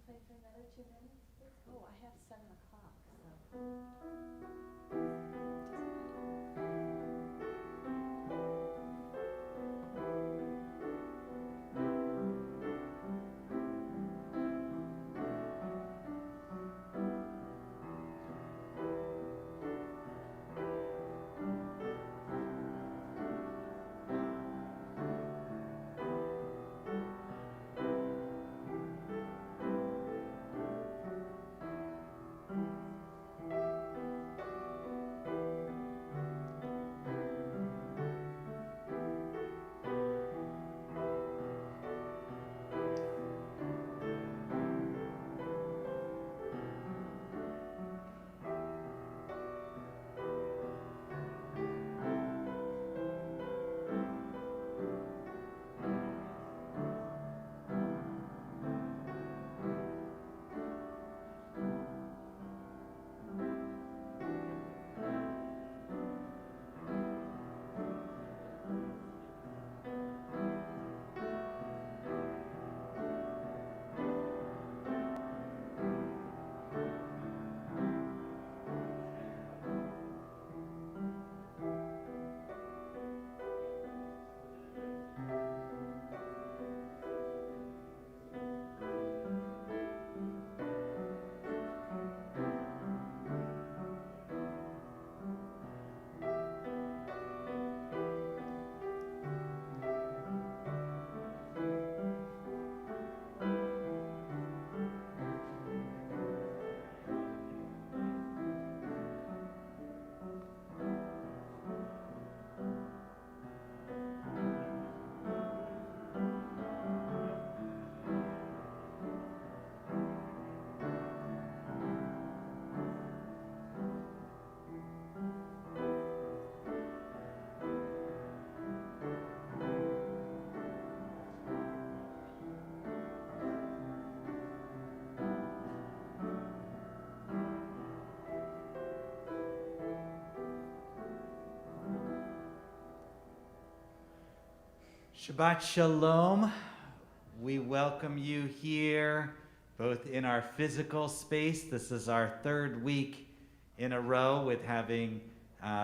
play for another 2 minutes, please? Oh, I have 7 o'clock, so. Shabbat Shalom. We welcome you here, both in our physical space. This is our 3rd week in a row with having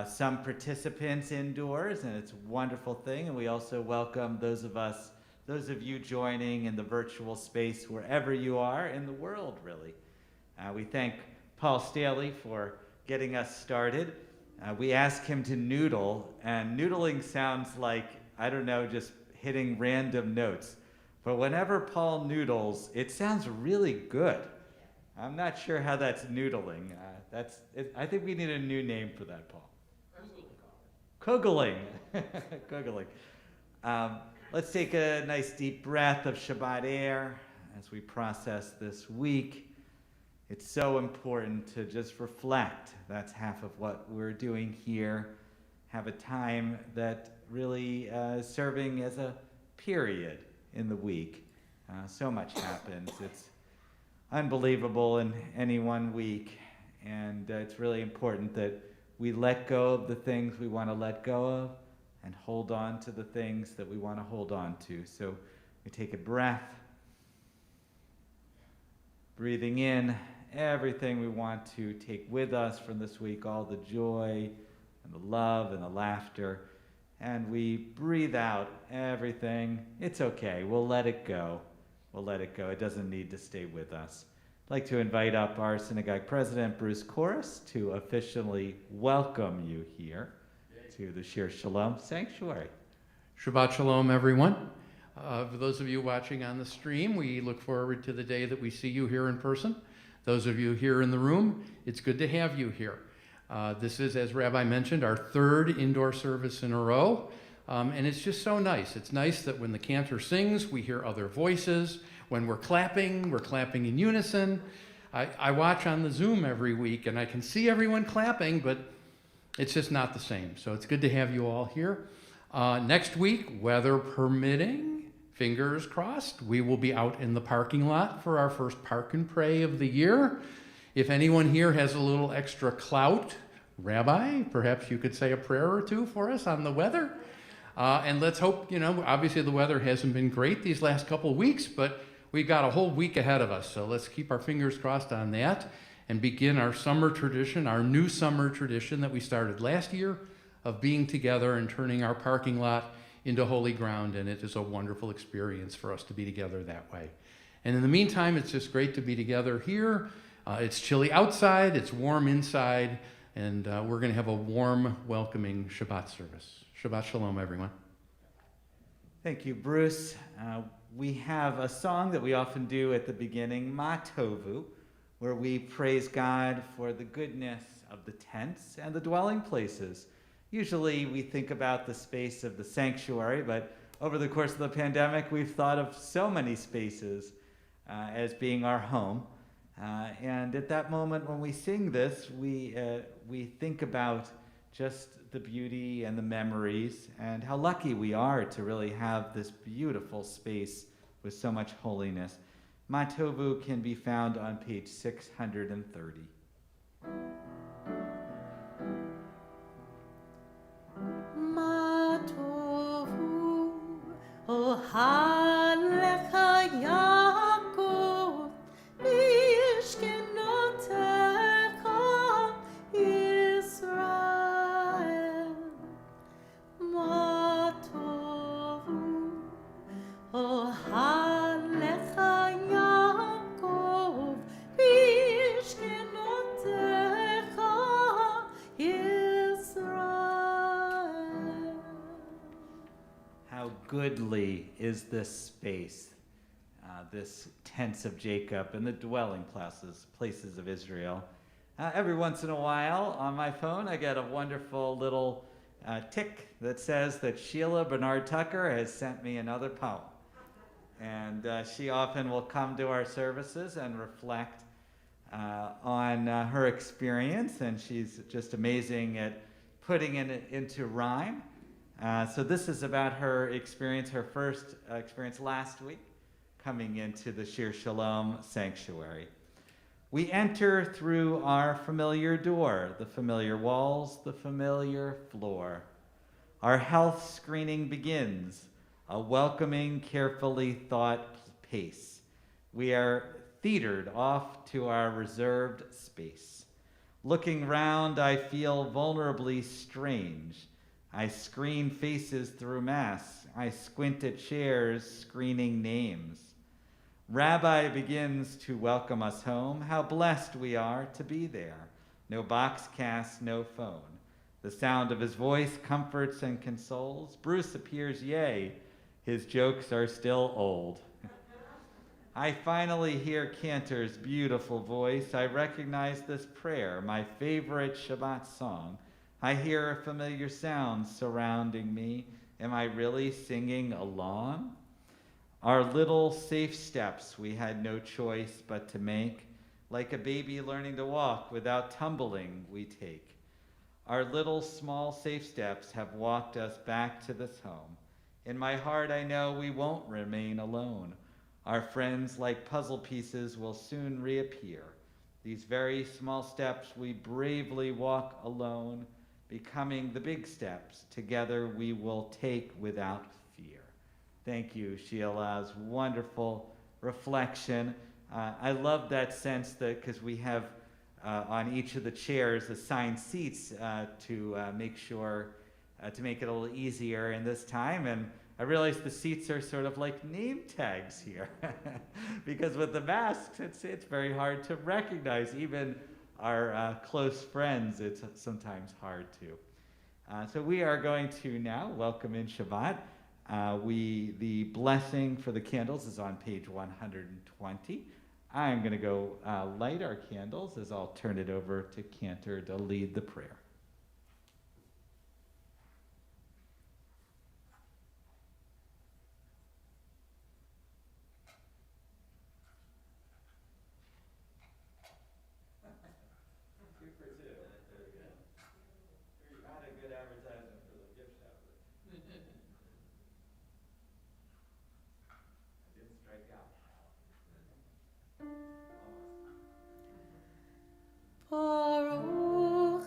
some participants indoors, and it's a wonderful thing. And we also welcome those of you joining in the virtual space wherever you are in the world, really. We thank Paul Staley for getting us started. We asked him to noodle, and noodling sounds like, I don't know, just hitting random notes. But whenever Paul noodles, it sounds really good. I'm not sure how that's noodling. I think we need a new name for that, Paul. Kugling. Kugling. Let's take a nice deep breath of Shabbat air as we process this week. It's so important to just reflect. That's half of what we're doing here. Have a time that really is serving as a period in the week. So much happens. It's unbelievable in any one week. And it's really important that we let go of the things we want to let go of and hold on to the things that we want to hold on to. So we take a breath, breathing in everything we want to take with us from this week, all the joy and the love and the laughter. And we breathe out everything. It's okay. We'll let it go. We'll let it go. It doesn't need to stay with us. I'd like to invite up our synagogue president, Bruce Korus, to officially welcome you here to the Shir Shalom Sanctuary. Shabbat Shalom, everyone. For those of you watching on the stream, we look forward to the day that we see you here in person. Those of you here in the room, it's good to have you here. This is, as Rabbi mentioned, our 3rd indoor service in a row, and it's just so nice. It's nice that when the cantor sings, we hear other voices. When we're clapping in unison. I watch on the Zoom every week, and I can see everyone clapping, but it's just not the same. So it's good to have you all here. Next week, weather permitting, fingers crossed, we will be out in the parking lot for our first Park and Pray of the year. If anyone here has a little extra clout, Rabbi, perhaps you could say a prayer or two for us on the weather. And let's hope, obviously the weather hasn't been great these last couple of weeks, but we've got a whole week ahead of us, so let's keep our fingers crossed on that and begin our summer tradition, our new summer tradition that we started last year of being together and turning our parking lot into holy ground, and it is a wonderful experience for us to be together that way. And in the meantime, it's just great to be together here. It's chilly outside, it's warm inside, and we're going to have a warm, welcoming Shabbat service. Shabbat Shalom, everyone. Thank you, Bruce. We have a song that we often do at the beginning, Ma Tovu, where we praise God for the goodness of the tents and the dwelling places. Usually we think about the space of the sanctuary, but over the course of the pandemic, we've thought of so many spaces as being our home. And at that moment when we sing this, we think about just the beauty and the memories and how lucky we are to really have this beautiful space with so much holiness. Ma Tovu can be found on page 630. Ma tovu ohalecha Yaakov mishkenotecha Yisrael. Ma tovu ohalecha Yaakov mishkenotecha Yisrael. How goodly is this space, this tents of Jacob and the dwelling places of Israel. Every once in a while on my phone, I get a wonderful little tick that says that Sheila Bernard Tucker has sent me another poem. And she often will come to our services and reflect on her experience, and she's just amazing at putting it into rhyme. So this is about her experience, her first experience last week, coming into the Shir Shalom sanctuary. We enter through our familiar door, the familiar walls, the familiar floor. Our health screening begins, a welcoming, carefully thought pace. We are theatered off to our reserved space. Looking round, I feel vulnerably strange. I screen faces through masks. I squint at chairs, screening names. Rabbi begins to welcome us home. How blessed we are to be there. No box cast, no phone. The sound of his voice comforts and consoles. Bruce appears, yea, his jokes are still old. I finally hear Cantor's beautiful voice. I recognize this prayer, my favorite Shabbat song. I hear a familiar sound surrounding me. Am I really singing along? Our little safe steps we had no choice but to make. Like a baby learning to walk without tumbling, we take. Our little small safe steps have walked us back to this home. In my heart, I know we won't remain alone. Our friends, like puzzle pieces, will soon reappear. These very small steps we bravely walk alone, becoming the big steps together we will take without fear. Thank you, Sheila's wonderful reflection. I love that sense that because we have on each of the chairs assigned seats to make sure to make it a little easier in this time. And I realize the seats are sort of like name tags here because with the masks, it's very hard to recognize. Even our close friends, it's sometimes hard to. So we are going to now welcome in Shabbat. The blessing for the candles is on page 120. I'm going to go light our candles as I'll turn it over to Cantor to lead the prayer. Baruch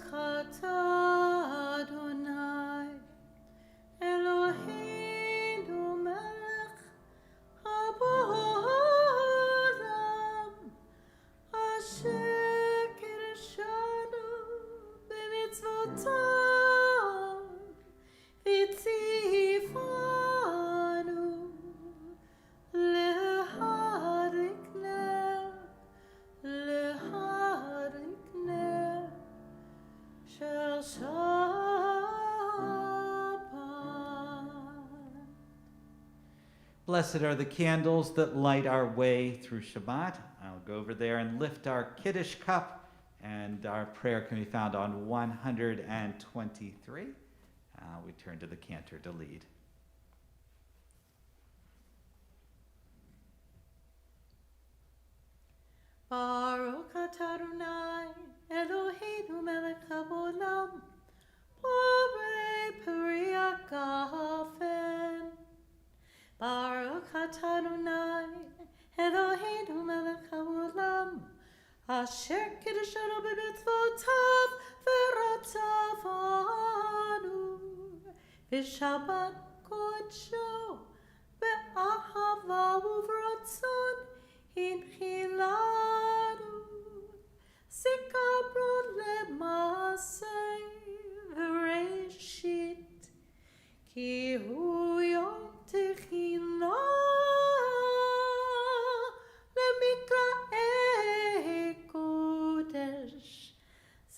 Blessed are the candles that light our way through Shabbat. I'll go over there and lift our Kiddush cup, and our prayer can be found on 123. We turn to the cantor to lead. Baruch atah Adonai, Eloheinu melech haolam, borei peri hagafen. Baruch atah Adonai, Eloheinu melech haolam, asher kiddushanu b'mitzvotav v'ratzavanu, v'shabbat kodsho, v'ahava uvratzon, Inchilanu, Sikabron lemasei v'reshit, Ki hu yom techila lemikra'ei kodesh,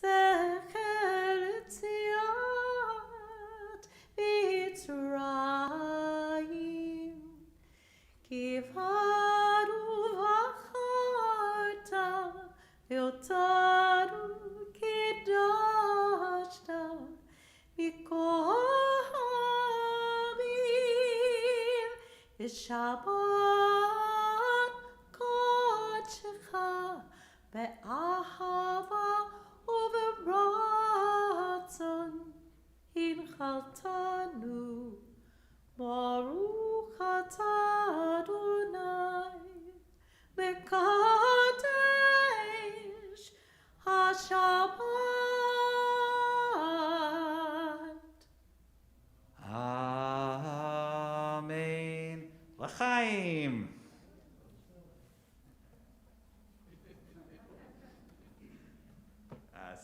Zecher Etziat Mitzrayim, Kivadu Yotaru Kidashta Mikohamim V'Shabbat Kodshecha Be'ahava U'V'Ratzon Inchaltanu Baruch atah Adonai Mekadesh HaShabbat. Amen. L'chaim.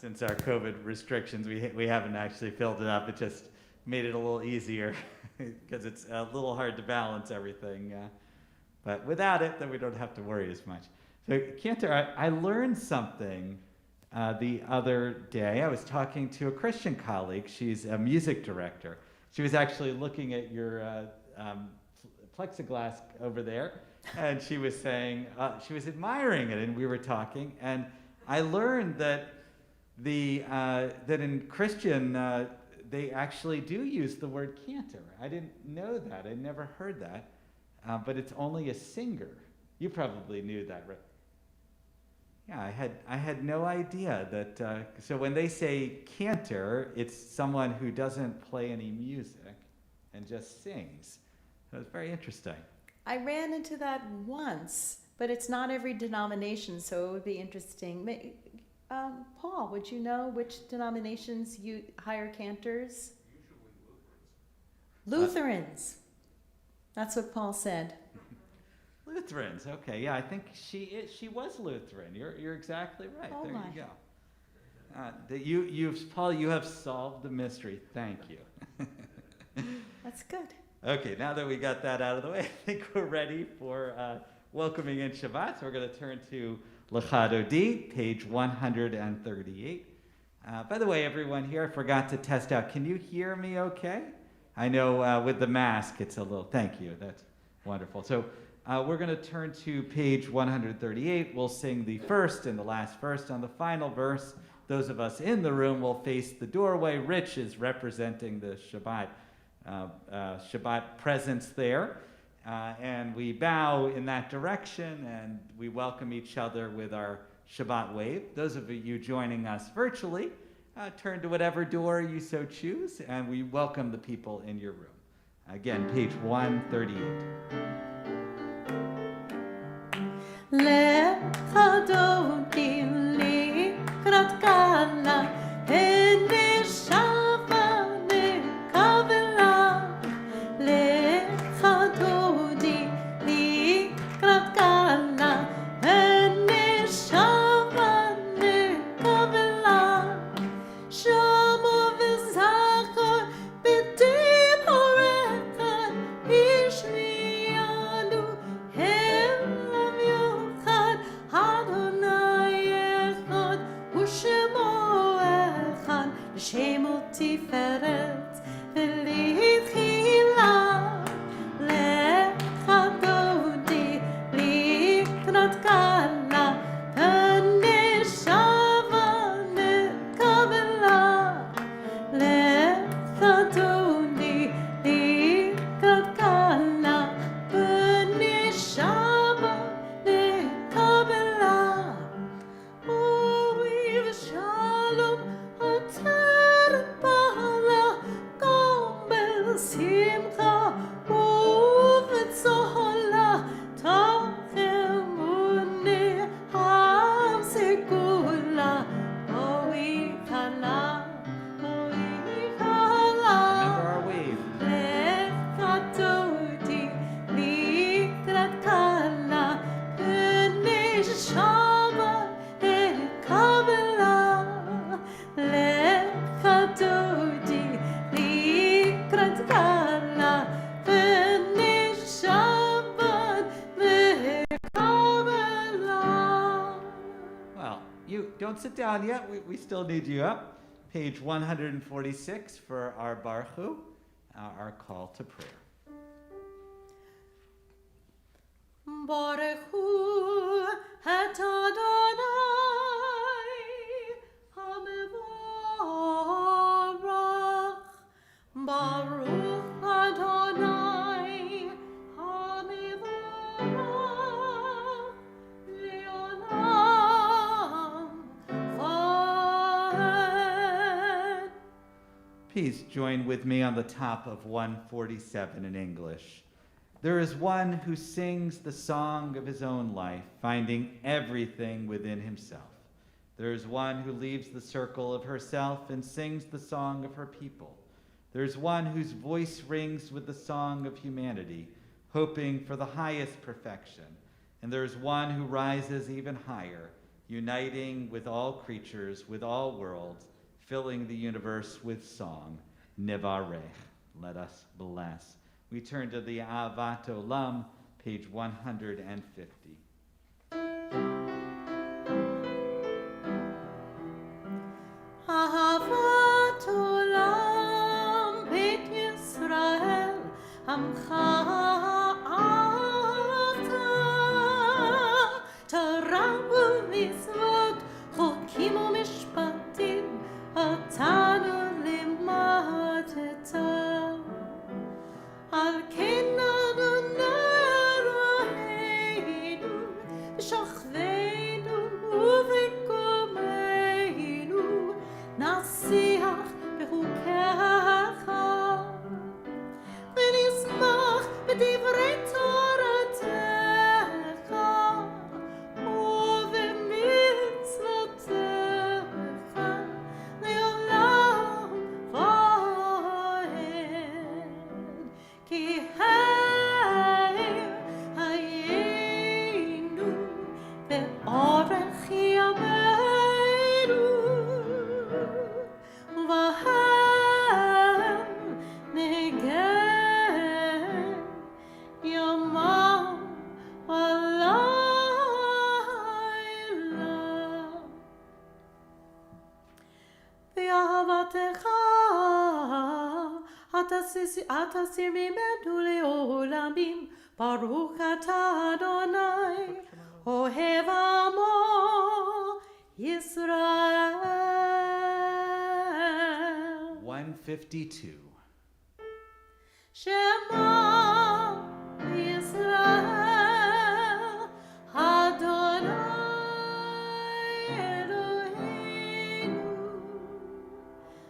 Since our COVID restrictions, we haven't actually filled it up. It just made it a little easier because it's a little hard to balance everything. But without it, then we don't have to worry as much. So, Cantor, I learned something the other day. I was talking to a Christian colleague. She's a music director. She was actually looking at your plexiglass over there, and she was saying, she was admiring it, and we were talking. And I learned that that in Christian, they actually do use the word cantor. I didn't know that. I never heard that. But it's only a singer. You probably knew that, right? Yeah, I had no idea that. So when they say cantor, it's someone who doesn't play any music and just sings. So it's very interesting. I ran into that once, but it's not every denomination, so it would be interesting. Paul, would you know which denominations you hire cantors? Usually Lutherans. Lutherans. That's what Paul said. Lutherans, okay, yeah, I think she was Lutheran. You're exactly right. Oh there my. You go. Paul, you have solved the mystery. Thank you. That's good. Okay, now that we got that out of the way, I think we're ready for welcoming in Shabbat. So we're going to turn to Lecha Dodi, page 138. By the way, everyone here, I forgot to test out. Can you hear me okay? I know with the mask, it's a little, thank you, that's wonderful. So we're going to turn to page 138. We'll sing the first and the last verse. On the final verse, those of us in the room will face the doorway. Rich is representing the Shabbat presence there. And we bow in that direction, and we welcome each other with our Shabbat wave. Those of you joining us virtually, turn to whatever door you so choose, and we welcome the people in your room. Again, page 138. Lecha Dodi likrat kala, hene shava nekavela. Lecha Dodi likrat kala, hene shava nekavela. Shamo v'zachor b'dim horecha, ishmianu helav yochad, Adonai echad, u'shemo echad, l'shemo לקראת קלה, ונשמה נקבלה. לך אדוני לקראת קלה, ונשמה נקבלה. אורי ושלום עטרת בעלה, גם בשמחה ובצהלה. תחמוני המסגולה, אוי כלה, אוי כלה. Remember our wave. לך אדוני לקראת קלה, ונשמה נקבלה. לך אדוני לקראת קלה, ונשמה נקבלה. Well, you don't sit down yet. We still need you up. Page 146 for our Baruchu, our call to prayer. ברכו את אדוני המבורך, ברוך אדוני המבורך, לעולם ועד. Please join with me on the top of 147 in English. There is one who sings the song of his own life, finding everything within himself. There is one who leaves the circle of herself and sings the song of her people. There is one whose voice rings with the song of humanity, hoping for the highest perfection. And there is one who rises even higher, uniting with all creatures, with all worlds, filling the universe with song. Nevarech. Let us bless. We turn to the Ahavat Olam, page 150. אהבת עולם בית ישראל, עמך אתה. תורה ומצוות, חוקים ומשפטים, אותנו לימדת. על כן אדוני אלוהינו, בשוכבנו ובקומנו, נשיח בחוקיך, ונשמח בדברי תורתך, ובמצוותיך, לעולם ועד. כי הם היינו באורך ימינו, ובהם נגן יומם ולילה. באהבתך תסיר ממנו לעולמים, ברוך אתה אדוני, אוהב עמו ישראל. 152. שמע ישראל, אדוני אלוהינו,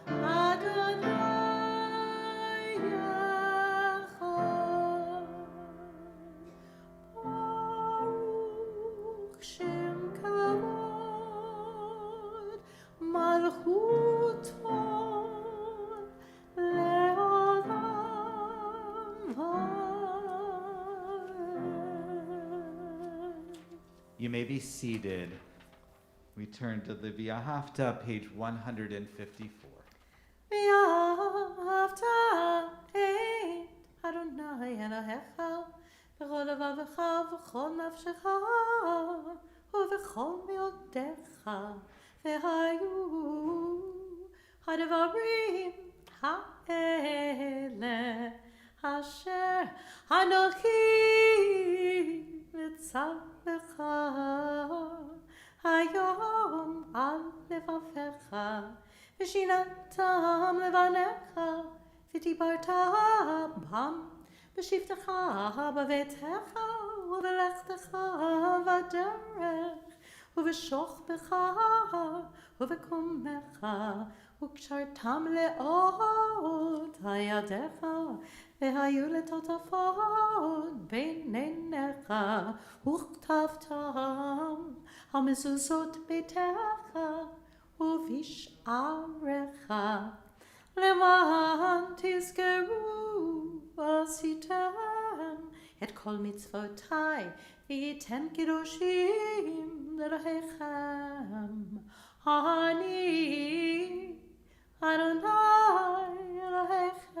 אדוני אחד. ברוך שם כבוד, מלכותו You may be seated. We turn to the V'ahavta, page 154. ואהבת את אדוני אלוהיך בכל לבבך ובכל נפשך ובכל מאודך, והיו הדברים האלה אשר אנוכי וצווך היום על לבביך ושיננתם לבניך ודיברת בם בשבתך בביתך ובלכתך בדרך ובשוכבך ובקומך וקשרתם לאות הידיך והיו לטוטפות בין עיניך וכתבתם על מזוזות ביתך ובשעריך למען תזכרו ועשיתם את כל מצוותיי וייתן קדושים לאלוהיכם. אני אדוני אלוהיכם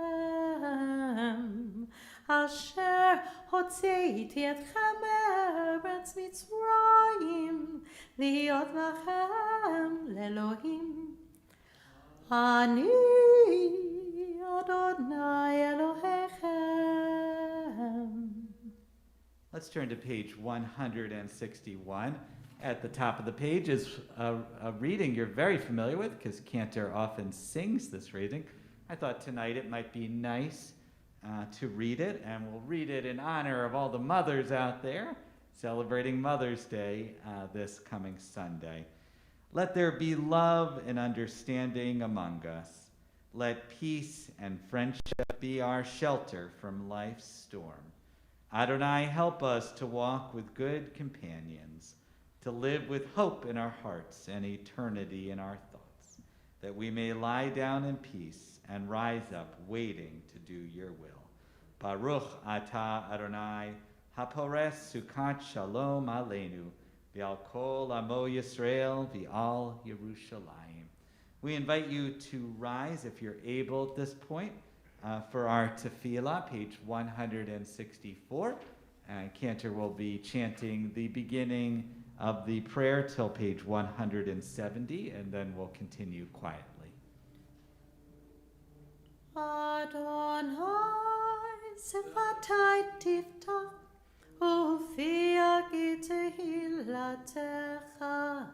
אשר הוצאתי אתכם מארץ מצרים להיות לכם לאלוהים. אני אדוני אלוהיכם. Let's turn to page 161. At the top of the page is a reading you're very familiar with because Cantor often sings this reading. I thought tonight it might be nice to read it, and we'll read it in honor of all the mothers out there celebrating Mother's Day this coming Sunday. Let there be love and understanding among us. Let peace and friendship be our shelter from life's storm. Adonai, help us to walk with good companions, to live with hope in our hearts and eternity in our thoughts, that we may lie down in peace and rise up waiting to do your will. Baruch atah Adonai, hapores sukat shalom aleinu, v'al kol amo Yisrael, v'al Yerushalayim. We invite you to rise if you're able at this point for our tefillah, page 164. And Cantor will be chanting the beginning of the prayer till page 170, and then we'll continue quietly. Adonai sefatai tiftach ufi agi tehilatecha.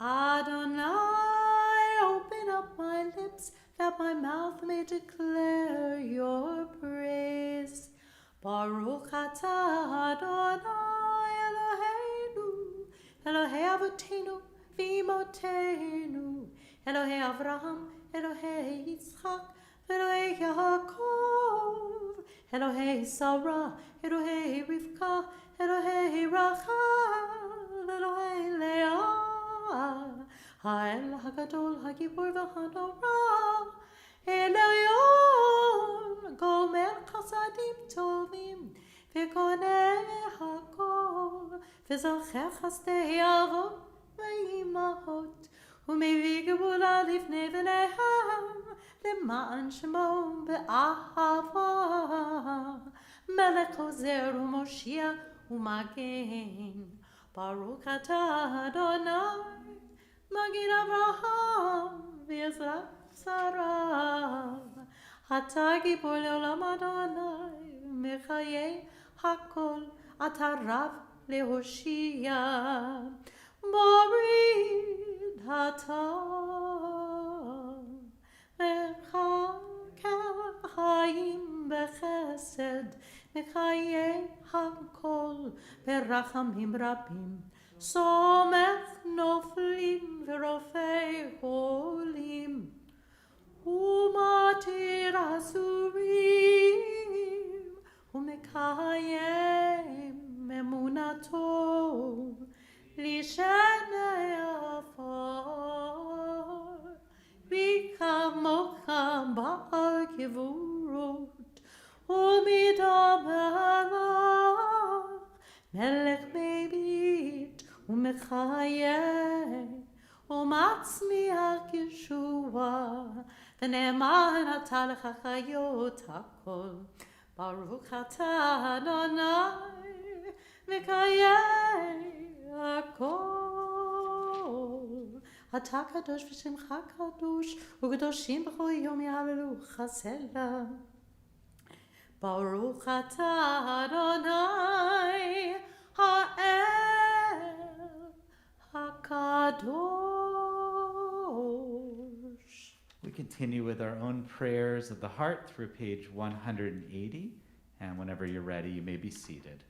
Adonai, open up my lips that my mouth may declare your praise. Baruch atah Adonai Eloheinu, Elohei Avotenu v'imotenu, Elohei Avraham, Elohei Yitzchak, Elohei Yaakov, Elohei Sarah, Elohei Rivka, Elohei Rachel, Elohei Leah, Ha'el HaGadol HaGibor v'Hanora, Elion, Gomer Chasadim Tovim, V'koneh HaKol, V'zocher Chasdei Avot V'imahot, U'mevii Geula Lifnei V'nehem, L'ma'an Shemo Be'ahava, Melech Ozer U'Moshiach U'Magen, Baruch atah Adonai, Magid Avraham V'Yisrael Sarah, Atah Gibor Le'olam Adonai, Mechayei Hakol, Atah Rav Lehoshia, Morid Atah, Mechakel Chaim Bechesed, Mechayei Hakol, Berachamim Rabim, Somech Noflim V'Rofei Holim, Umatir Asurim, Umekayem Emunato, Lishenei Afar, Bikamocha Ba'al Kivurot, Umidam Melach, Melech Beit, Umechayeh, Umatzmiach Yeshua, V'ne'emar natan lecha chayot hakol, Baruch atah Adonai, V'kayeh hakol. Atah kadosh v'shemcha kadosh, U'kadoshim b'chol yom yahalelucha Selah. Baruch atah Adonai, Kadosh. We continue with our own prayers of the heart through page 180, and whenever you're ready, you may be seated.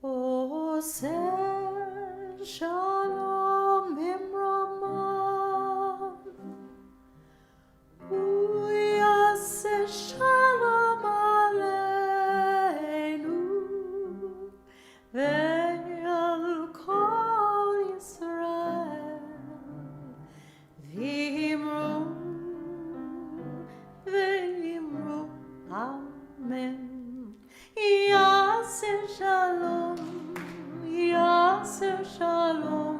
Oseh Shalom Imramah. Uyaseh Shalom Aleinu. Ve'al Kol Yisrael. V'imru Amen. Yaseh Shalom, Yaseh Shalom,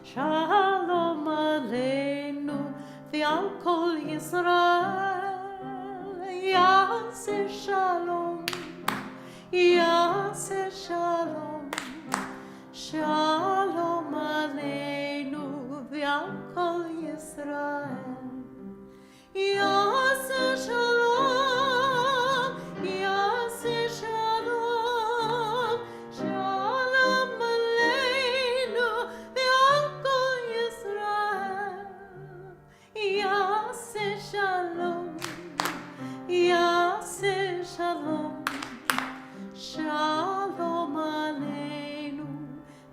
Shalom Aleinu, V'al Kol Yisrael. Yaseh Shalom, Yaseh Shalom, Shalom Aleinu, V'al Kol Yisrael. Yaseh Shalom, Yaseh Shalom, Shalom Aleinu, V'al Kol Yisrael. Yaseh Shalom, Yaseh Shalom, Shalom Aleinu,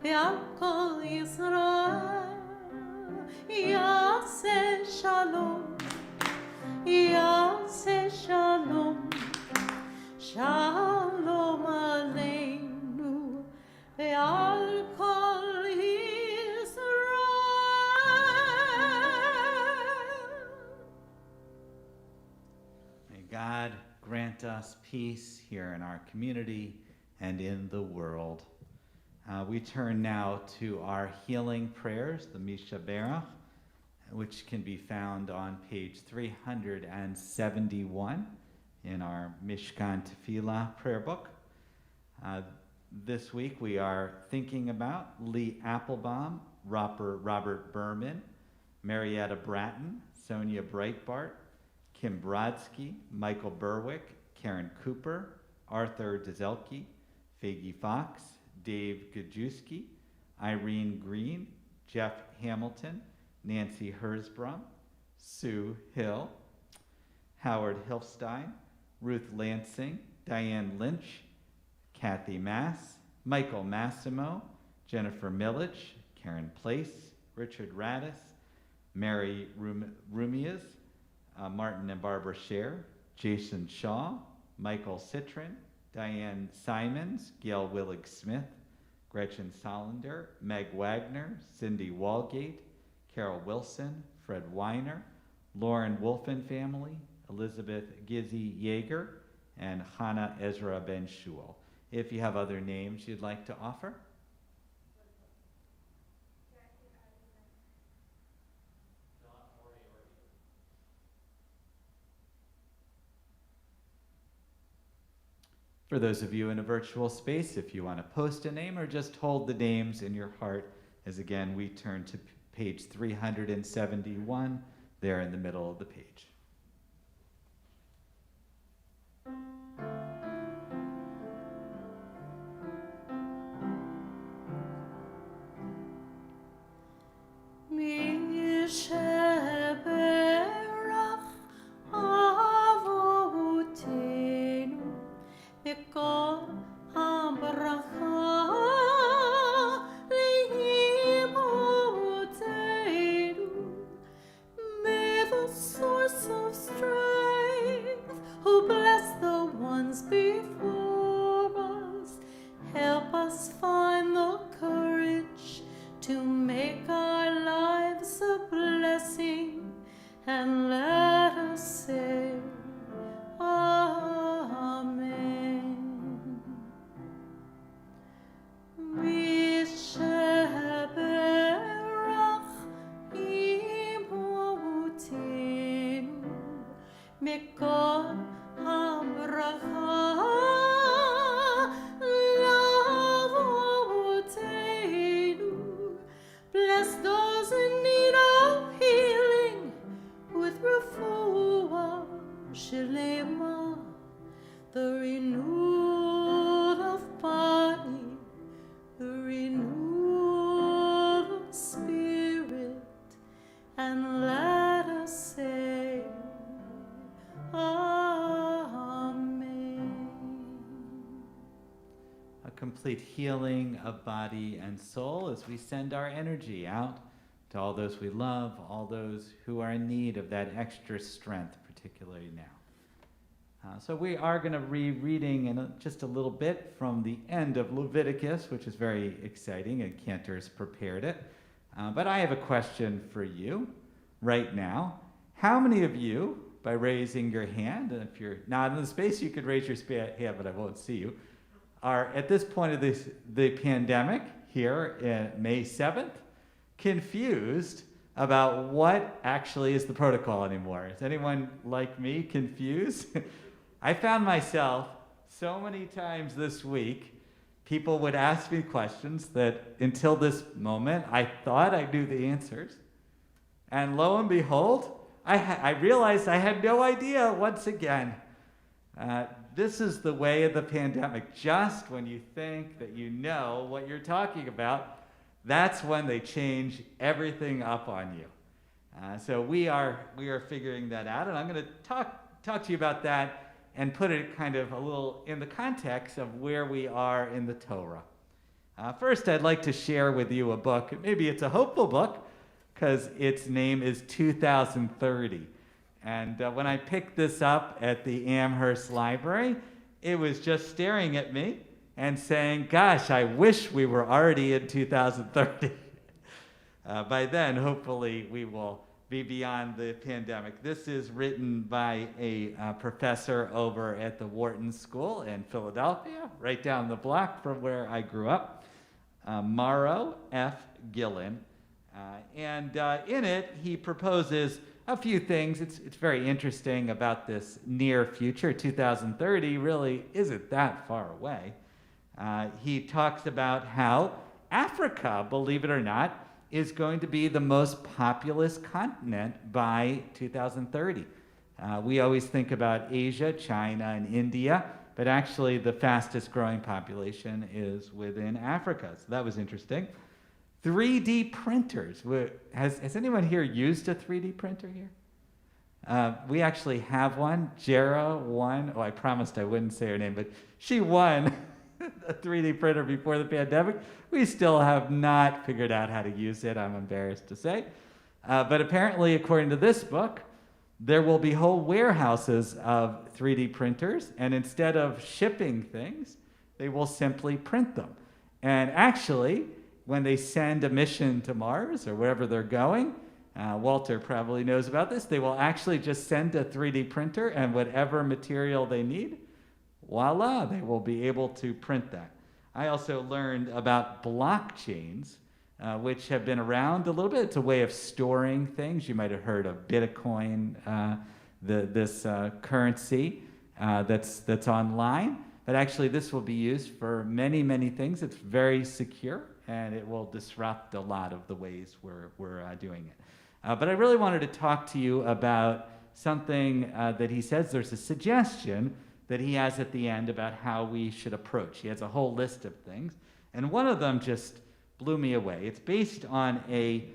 V'al Kol Yisrael. Yaseh Shalom, Yaseh Shalom, Shalom Aleinu, Ve'al Kol Yisrael. May God grant us peace here in our community and in the world. We turn now to our healing prayers, the Mishaberach, which can be found on page 371 in our Mishkan Tefillah prayer book. This week we are thinking about Lee Applebaum, Robert Berman, Marietta Bratton, Sonia Breitbart, Kim Brodsky, Michael Berwick, Karen Cooper, Arthur Dezelke, Faggy Fox, Dave Gajewski, Irene Green, Jeff Hamilton, Nancy Hersbrum, Sue Hill, Howard Hilfstein, Ruth Lansing, Diane Lynch, Kathy Mass, Michael Massimo, Jennifer Milich, Karen Place, Richard Radis, Mary Rumias, Martin and Barbara Scher, Jason Shaw, Michael Citron, Diane Simons, Gail Willig-Smith, Gretchen Solander, Meg Wagner, Cindy Walgate, Carol Wilson, Fred Weiner, Lauren Wolfen family, Elizabeth Gizzy Yeager, and Hannah Ezra Ben Shul. If you have other names you'd like to offer. For those of you in a virtual space, if you want to post a name or just hold the names in your heart, as again we turn to page 371, there in the middle of the page. Mishaberach Avot מכל הברכה לאבותינו. Bless those in need of healing with refuah shelema, the renewal of body, the renewal of spirit, and let us say, Amen. A complete healing of body and soul as we send our energy out to all those we love, all those who are in need of that extra strength, particularly now. So we are going to be reading in just a little bit from the end of Leviticus, which is very exciting, and Cantor's prepared it. But I have a question for you right now. How many of you, by raising your hand, and if you're not in the space, you could raise your hand, but I won't see you, are at this point of the pandemic here in May 7th, confused about what actually is the protocol anymore? Is anyone like me confused? I found myself so many times this week, people would ask me questions that until this moment, I thought I knew the answers. And lo and behold, I realized I had no idea once again. This is the way of the pandemic. Just when you think that you know what you're talking about, that's when they change everything up on you. So we are figuring that out, and I'm going to talk to you about that and put it kind of a little in the context of where we are in the Torah. First, I'd like to share with you a book. Maybe it's a hopeful book, because its name is 2030. And when I picked this up at the Amherst Library, it was just staring at me and saying, gosh, I wish we were already in 2030. By then, hopefully, we will be beyond the pandemic. This is written by a professor over at the Wharton School in Philadelphia, right down the block from where I grew up, Morrow F. Gillen. And in it, he proposes a few things. It's very interesting about this near future. 2030 really isn't that far away. He talks about how Africa, believe it or not, is going to be the most populous continent by 2030. We always think about Asia, China, and India, but actually the fastest growing population is within Africa. So that was interesting. 3D printers. Has anyone here used a 3D printer here? We actually have one. Jera won. Oh, I promised I wouldn't say her name, but she won a 3D printer before the pandemic. We still have not figured out how to use it, I'm embarrassed to say. But apparently, according to this book, there will be whole warehouses of 3D printers, and instead of shipping things, they will simply print them. And actually, when they send a mission to Mars or wherever they're going, Walter probably knows about this, they will actually just send a 3D printer, and whatever material they need, voila, they will be able to print that. I also learned about blockchains, which have been around a little bit. It's a way of storing things. You might have heard of Bitcoin, this currency that's online. But actually, this will be used for many, many things. It's very secure, and it will disrupt a lot of the ways we're doing it. But I really wanted to talk to you about something that he says. There's a suggestion that he has at the end about how we should approach. He has a whole list of things, and one of them just blew me away. It's based on a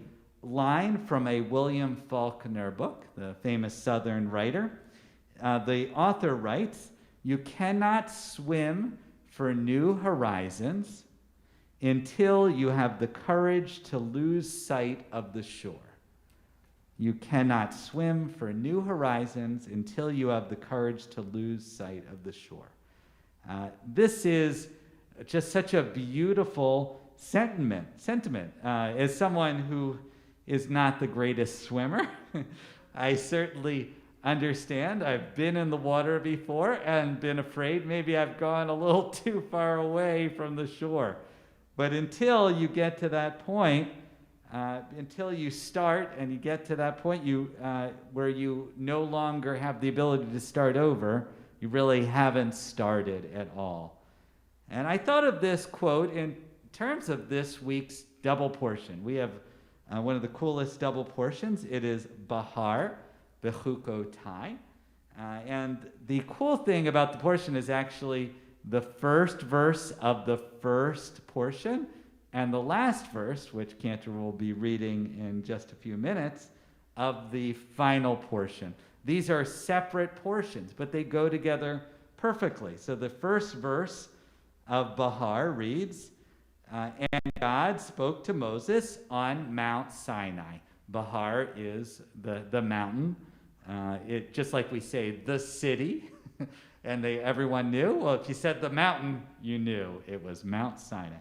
line from a William Faulkner book, the famous Southern writer. The author writes, "You cannot swim for new horizons until you have the courage to lose sight of the shore." You cannot swim for new horizons until you have the courage to lose sight of the shore. This is just such a beautiful sentiment. As someone who is not the greatest swimmer, I certainly understand. I've been in the water before and been afraid maybe I've gone a little too far away from the shore. But until you get to that point, until you start and you get to that point where you no longer have the ability to start over, you really haven't started at all. And I thought of this quote in terms of this week's double portion. We have one of the coolest double portions. It is Bahar, Bechukotai. And the cool thing about the portion is actually the first verse of the first portion and the last verse, which Cantor will be reading in just a few minutes, of the final portion. These are separate portions, but they go together perfectly. So the first verse of Bahar reads, and God spoke to Moses on Mount Sinai. Bahar is the mountain. It just like we say the city, and everyone knew. Well, if you said the mountain, you knew it was Mount Sinai.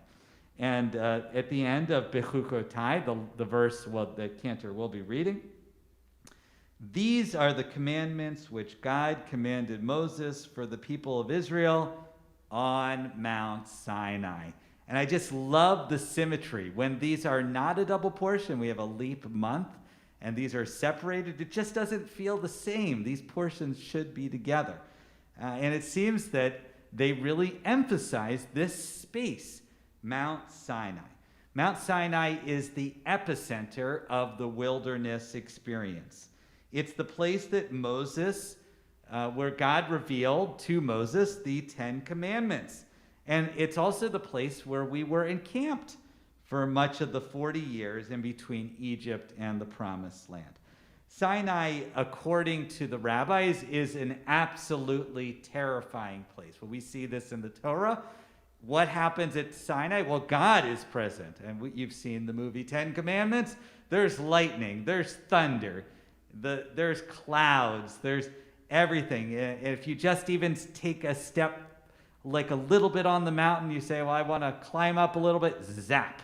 And at the end of Bechukotai, the verse that Cantor will be reading, these are the commandments which God commanded Moses for the people of Israel on Mount Sinai. And I just love the symmetry. When these are not a double portion, we have a leap month, and these are separated, it just doesn't feel the same. These portions should be together. And it seems that they really emphasize this space, Mount Sinai. Mount Sinai is the epicenter of the wilderness experience. It's the place that where God revealed to Moses the 10 Commandments. And it's also the place where we were encamped for much of the 40 years in between Egypt and the Promised Land. Sinai, according to the rabbis, is an absolutely terrifying place. When we see this in the Torah, what happens at Sinai? Well, God is present. And you've seen the movie 10 Commandments. There's lightning, there's thunder, there's clouds, there's everything. If you just even take a step like a little bit on the mountain, you say, well, I want to climb up a little bit, zap,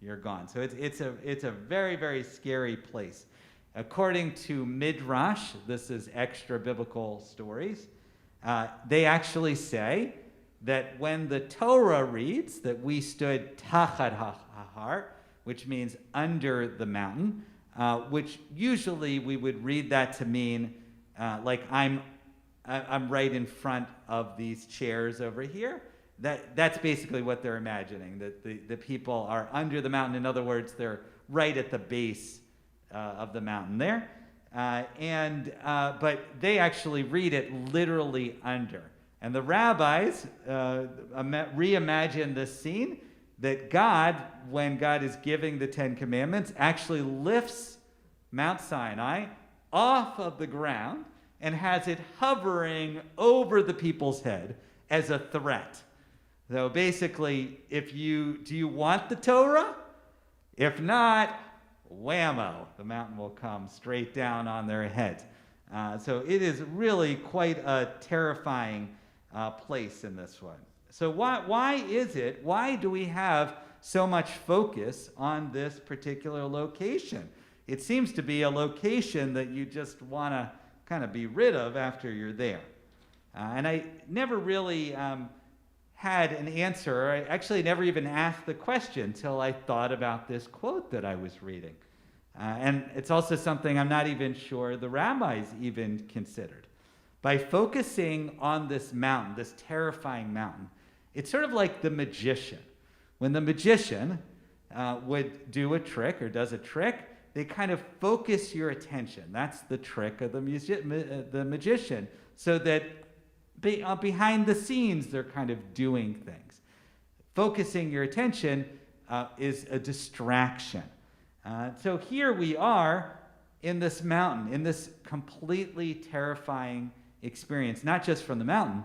you're gone. So it's a very, very scary place. According to Midrash, this is extra biblical stories, they actually say that when the Torah reads that we stood tachat hahar, which means under the mountain, which usually we would read that to mean like I'm right in front of these chairs over here. That's basically what they're imagining, that the people are under the mountain. In other words, they're right at the base of the mountain there. But they actually read it literally under. And the rabbis reimagine this scene that God, when God is giving the 10 Commandments, actually lifts Mount Sinai off of the ground and has it hovering over the people's head as a threat. So basically, do you want the Torah? If not, whammo, the mountain will come straight down on their head. So it is really quite a terrifying place in this one. So why do we have so much focus on this particular location? It seems to be a location that you just want to kind of be rid of after you're there. And I never really had an answer. I actually never even asked the question until I thought about this quote that I was reading. And it's also something I'm not even sure the rabbis even considered. By focusing on this mountain, this terrifying mountain, it's sort of like the magician. When the magician would do a trick or does a trick, they kind of focus your attention. That's the trick of the magician, so that behind the scenes, they're kind of doing things. Focusing your attention is a distraction. So here we are in this mountain, in this completely terrifying experience, not just from the mountain.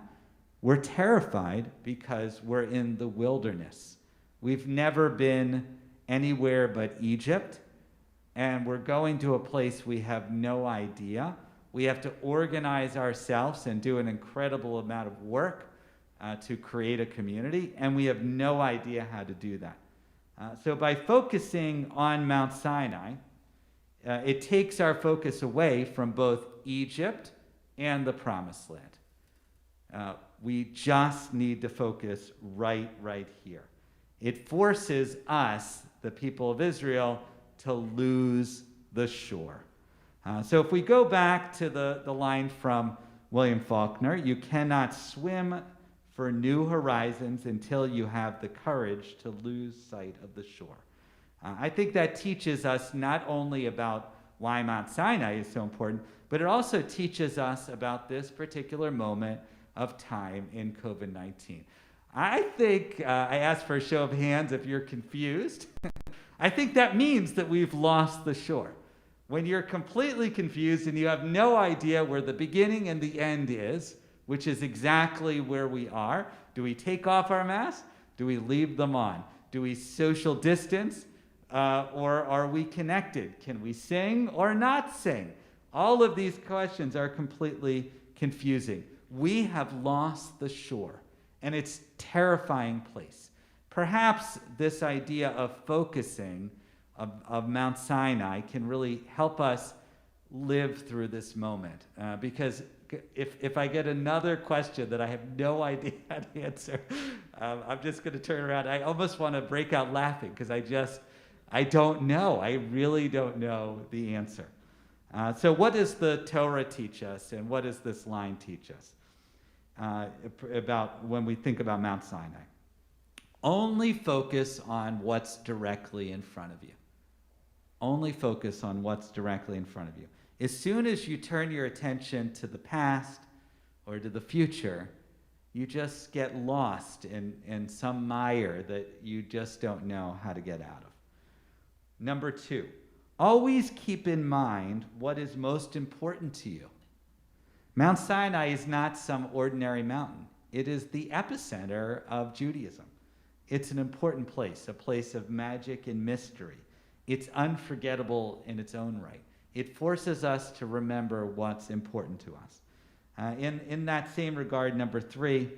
We're terrified because we're in the wilderness. We've never been anywhere but Egypt, and we're going to a place we have no idea. We have to organize ourselves and do an incredible amount of work to create a community, and we have no idea how to do that. So by focusing on Mount Sinai, it takes our focus away from both Egypt and the Promised Land. We just need to focus right here. It forces us, the people of Israel, to lose the shore. So if we go back to the line from William Faulkner, you cannot swim for new horizons until you have the courage to lose sight of the shore. I think that teaches us not only about why Mount Sinai is so important, but it also teaches us about this particular moment of time in COVID-19. I think, I asked for a show of hands if you're confused. I think that means that we've lost the shore. When you're completely confused and you have no idea where the beginning and the end is, which is exactly where we are, do we take off our masks? Do we leave them on? Do we social distance? Or are we connected? Can we sing or not sing? All of these questions are completely confusing. We have lost the shore, and it's a terrifying place. Perhaps this idea of focusing of Mount Sinai can really help us live through this moment. Because if I get another question that I have no idea how to answer, I'm just going to turn around. I almost want to break out laughing because I don't know. I really don't know the answer. So what does the Torah teach us, and what does this line teach us about when we think about Mount Sinai? Only focus on what's directly in front of you. Only focus on what's directly in front of you. As soon as you turn your attention to the past or to the future, you just get lost in some mire that you just don't know how to get out of. Number 2, always keep in mind what is most important to you. Mount Sinai is not some ordinary mountain. It is the epicenter of Judaism. It's an important place, a place of magic and mystery. It's unforgettable in its own right. It forces us to remember what's important to us. In that same regard, number 3,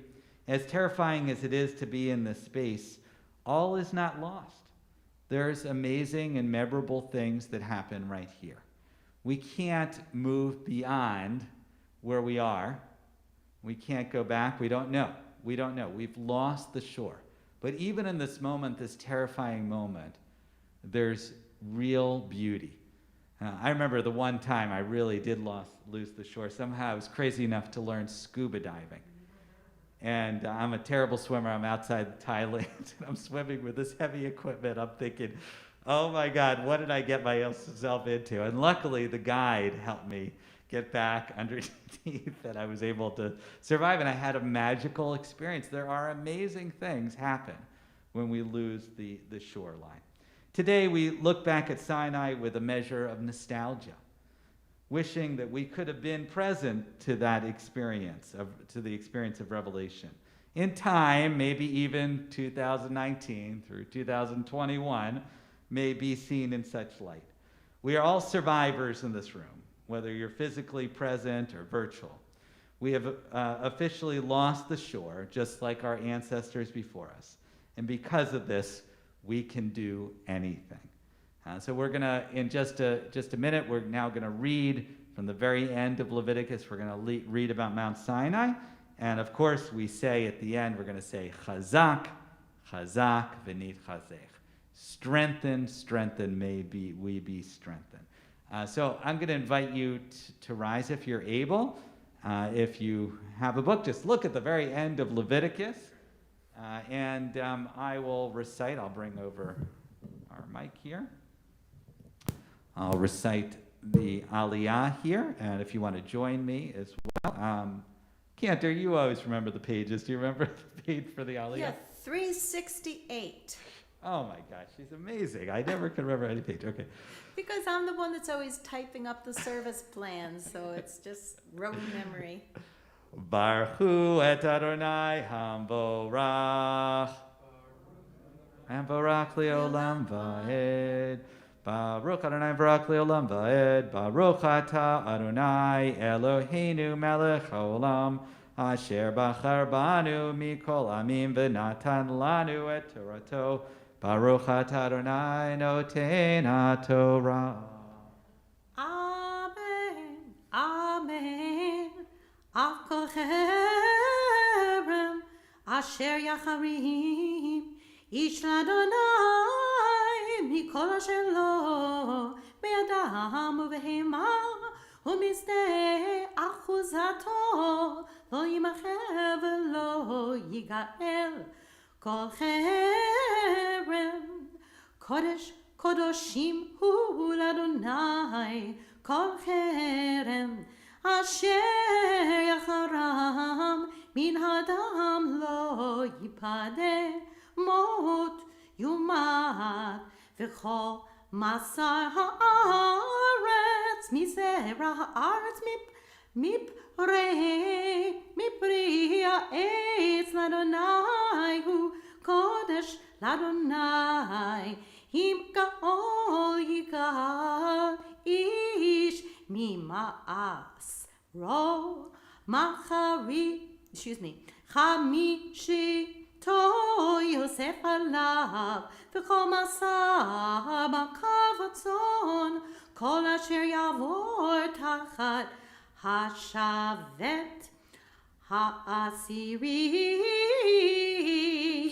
as terrifying as it is to be in this space, all is not lost. There's amazing and memorable things that happen right here. We can't move beyond where we are. We can't go back. We don't know. We've lost the shore. But even in this moment, this terrifying moment, there's real beauty. I remember the one time I really did lose the shore. Somehow I was crazy enough to learn scuba diving. And I'm a terrible swimmer. I'm outside Thailand, and I'm swimming with this heavy equipment. I'm thinking, oh my God, what did I get myself into? And luckily, the guide helped me get back underneath, and I was able to survive, and I had a magical experience. There are amazing things happen when we lose the shoreline. Today, we look back at Sinai with a measure of nostalgia, wishing that we could have been present to that experience, to the experience of Revelation. In time, maybe even 2019 through 2021 may be seen in such light. We are all survivors in this room, whether you're physically present or virtual. We have officially lost the shore, just like our ancestors before us. And because of this, we can do anything. So we're going to, in just a minute, we're now going to read from the very end of Leviticus. We're going to read about Mount Sinai. And of course, we say at the end, we're going to say, Chazak, Chazak, v'nit chazech. Strengthen, strengthen, may we be strengthened. So I'm going to invite you to rise if you're able. If you have a book, just look at the very end of Leviticus. And I will recite. I'll bring over our mic here. I'll recite the Aliyah here, and if you want to join me as well. Cantor, you always remember the pages. Do you remember the page for the Aliyah? Yeah, 368. Oh my gosh, she's amazing. I never could remember any page. Okay. Because I'm the one that's always typing up the service plans, so it's just rote memory. Baruch hu et Adonai hamborach. Hamborach leolam va'ed. Baruch Adonai Baruch Leolam Va'ed. Baruch Ata Adonai Eloheinu Melech Haolam Asher Bachar Banu Mikol Amim V'Natan Lanu Et Torato. Baruch Ata Adonai Noten HaTorah. Amen. Amen. Al kol cherem asher yacharim ish l'Adonai מכל אשר לא בידם ובהמה ומשדה אחוזתו לא ימחה ולא יגאל כל חרם קודש קודשים הוא לאדוני כל חרם אשר יחרם מן הדם לא ייפדה מות יומת וכל מסר הארץ מזרע הארץ מפרי העץ לאדוני הוא קודש לאדוני אם גאול יגאל איש ממעשרו חמישיתו יוסף עליו וכל מסע בקר וצאן כל אשר יעבור תחת השבט העשירי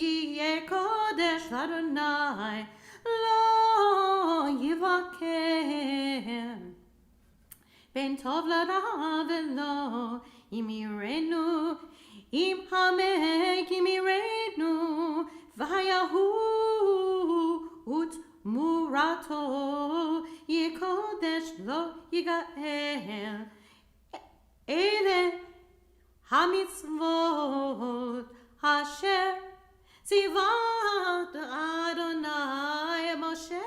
יהיה קודש לאדוני לא יבקר בין טוב לרע ולא ימירנו אם המק ימירנו והיהוד תמורתו יקודש לא יגאל אלה המצוות אשר ציווה אדוני משה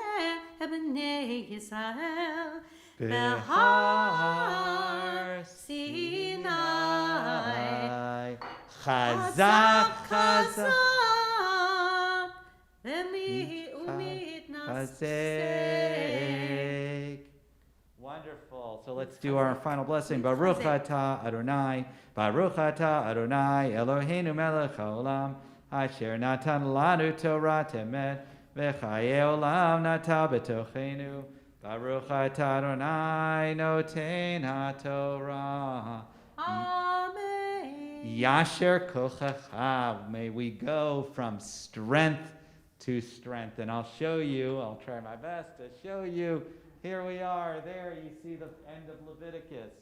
בני ישראל בהר סיני חזק חזק ומתנשא. Wonderful. So let's do our final blessing. Baruch atah Adonai, Baruch atah Adonai, Eloheinu melech haolam, asher natan lanu Torah temet, v'chaye olam nata b'tochenu. Baruch atah Adonai, noten haTorah. Amen. Yasher kochacha. May we go from strength to strength. And I'll try my best to show you. Here we are. There you see the end of Leviticus.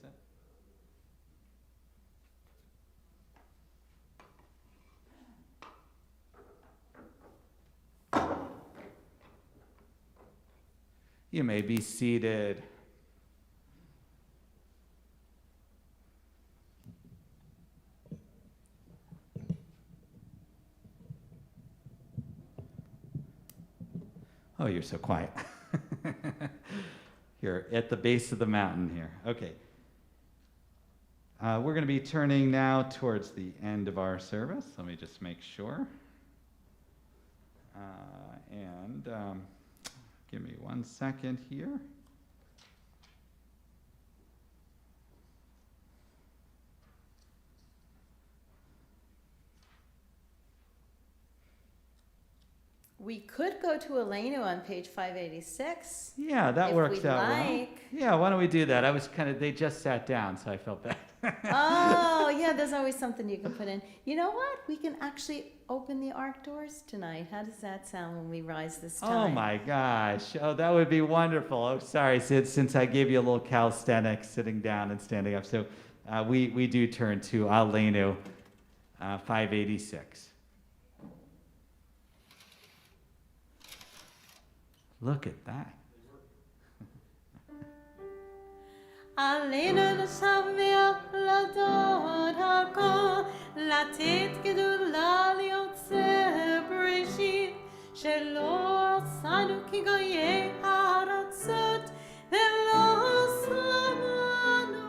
You may be seated. Oh, you're so quiet. You're at the base of the mountain here. Okay. We're going to be turning now towards the end of our service. Let me just make sure. Give me 1 second here. We could go to Elenu on page 586. Yeah, that if works we'd out well. like. Yeah, why don't we do that? They just sat down, so I felt bad. Oh, yeah, there's always something you can put in. You know what? We can actually open the ark doors tonight. How does that sound when we rise this time? Oh my gosh. Oh, that would be wonderful. Oh, sorry, since I gave you a little calisthenics, sitting down and standing up. So we do turn to Alenu, 586. Look at that. עלינו לשבח לדוד הכל, לתת גדולה ליוצר בראשית, שלא עשנו כגויי הארצות, ולא שמנו